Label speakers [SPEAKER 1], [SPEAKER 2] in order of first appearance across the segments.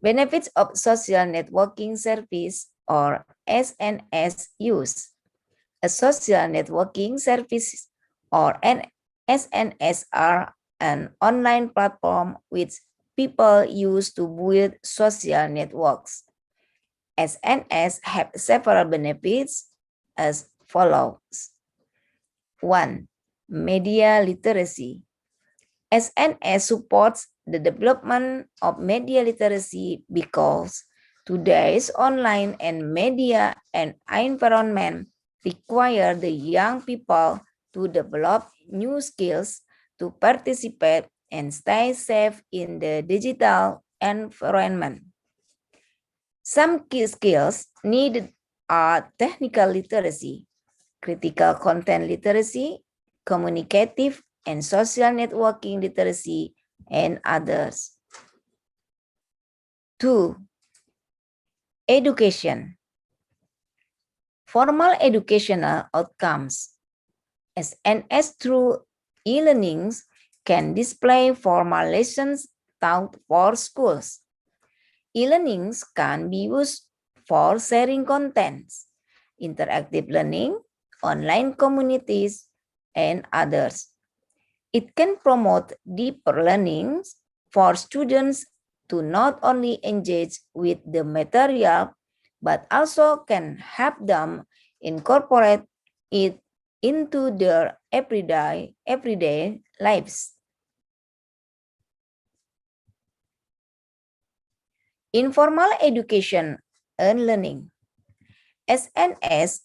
[SPEAKER 1] Benefits of social networking service or SNS use. A social networking service or an SNS are an online platform which people use to build social networks. SNS have several benefits as follows. 1. Media literacy. SNS supports the development of media literacy because today's online and media and environment require the young people to develop new skills to participate and stay safe in the digital environment. Some key skills needed are technical literacy, critical content literacy, communicative and social networking literacy, and others. 2. Education. Formal educational outcomes. SNS through e-learnings can display formal lessons taught for schools. E-learnings can be used for sharing contents, interactive learning, online communities, and others. It can promote deeper learning for students to not only engage with the material, but also can help them incorporate it into their everyday lives. Informal education and learning. SNS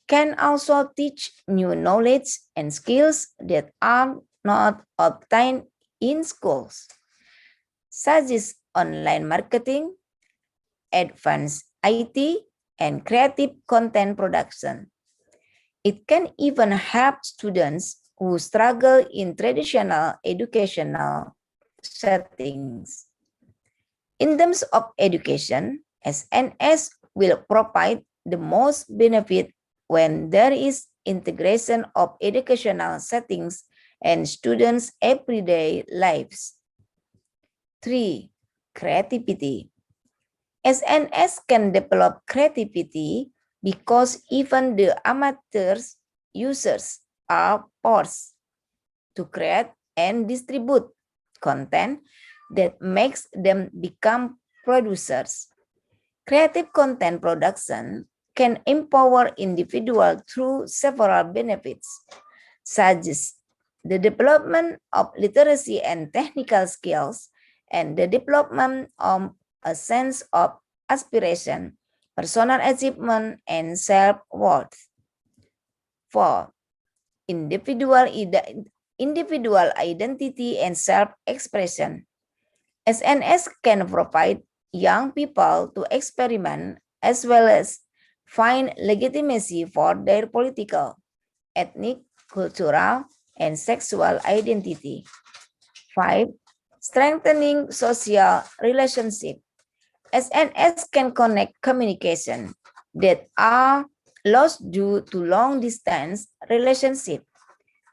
[SPEAKER 1] can also teach new knowledge and skills that are not obtained in schools, such as online marketing, advanced IT, and creative content production. It can even help students who struggle in traditional educational settings. In terms of education, SNS will provide the most benefit when there is integration of educational settings and students' everyday lives. 3. Creativity. SNS can develop creativity because even the amateurs users are forced to create and distribute content that makes them become producers. Creative content production can empower individuals through several benefits, such as the development of literacy and technical skills, and the development of a sense of aspiration, personal achievement, and self-worth. 4. Individual identity and self-expression. SNS can provide young people to experiment as well as find legitimacy for their political, ethnic, cultural, and sexual identity. 5. Strengthening social relationship. SNS can connect communication that are lost due to long distance relationship,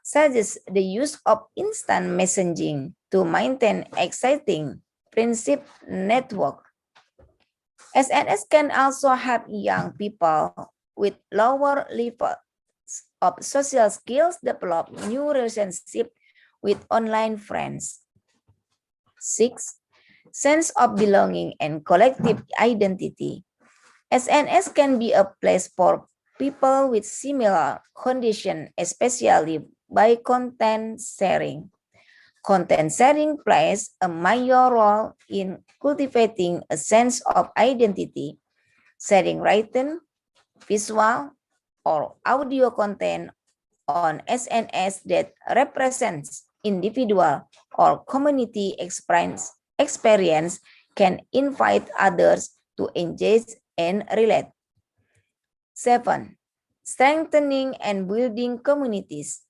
[SPEAKER 1] such as the use of instant messaging to maintain exciting friendship network. SNS can also help young people with lower levels of social skills develop new relationships with online friends. 6. Sense of belonging and collective identity. SNS can be a place for people with similar conditions, especially by content sharing. Content sharing plays a major role in cultivating a sense of identity. Sharing written, visual, or audio content on SNS that represents individual or community experience can invite others to engage and relate. 7. Strengthening and building communities.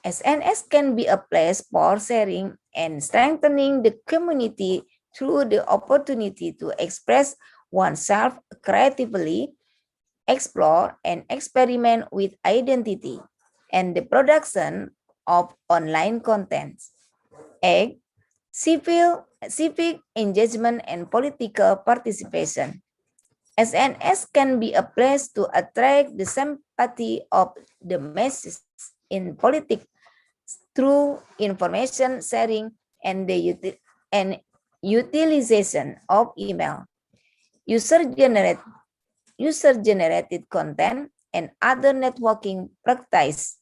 [SPEAKER 1] SNS can be a place for sharing and strengthening the community through the opportunity to express oneself creatively, explore and experiment with identity, and the production of online content. 8. civic engagement, and political participation. SNS can be a place to attract the sympathy of the masses in politics through information sharing and the utilization of email, user-generated content, and other networking practices.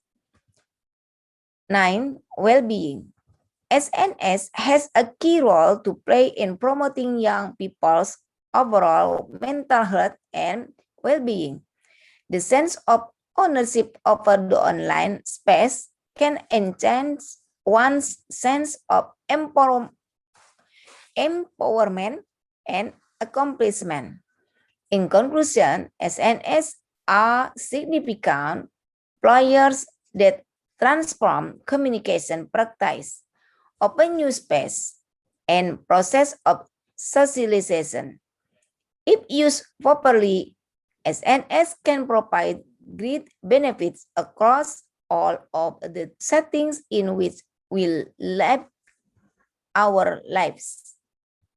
[SPEAKER 1] 9. Well-being. SNS has a key role to play in promoting young people's overall mental health and well-being. The sense of ownership over the online space can enhance one's sense of empowerment and accomplishment. In conclusion, SNS are significant players that transform communication practice, open new space, and process of socialization. If used properly, SNS can provide great benefits across all of the settings in which we live our lives.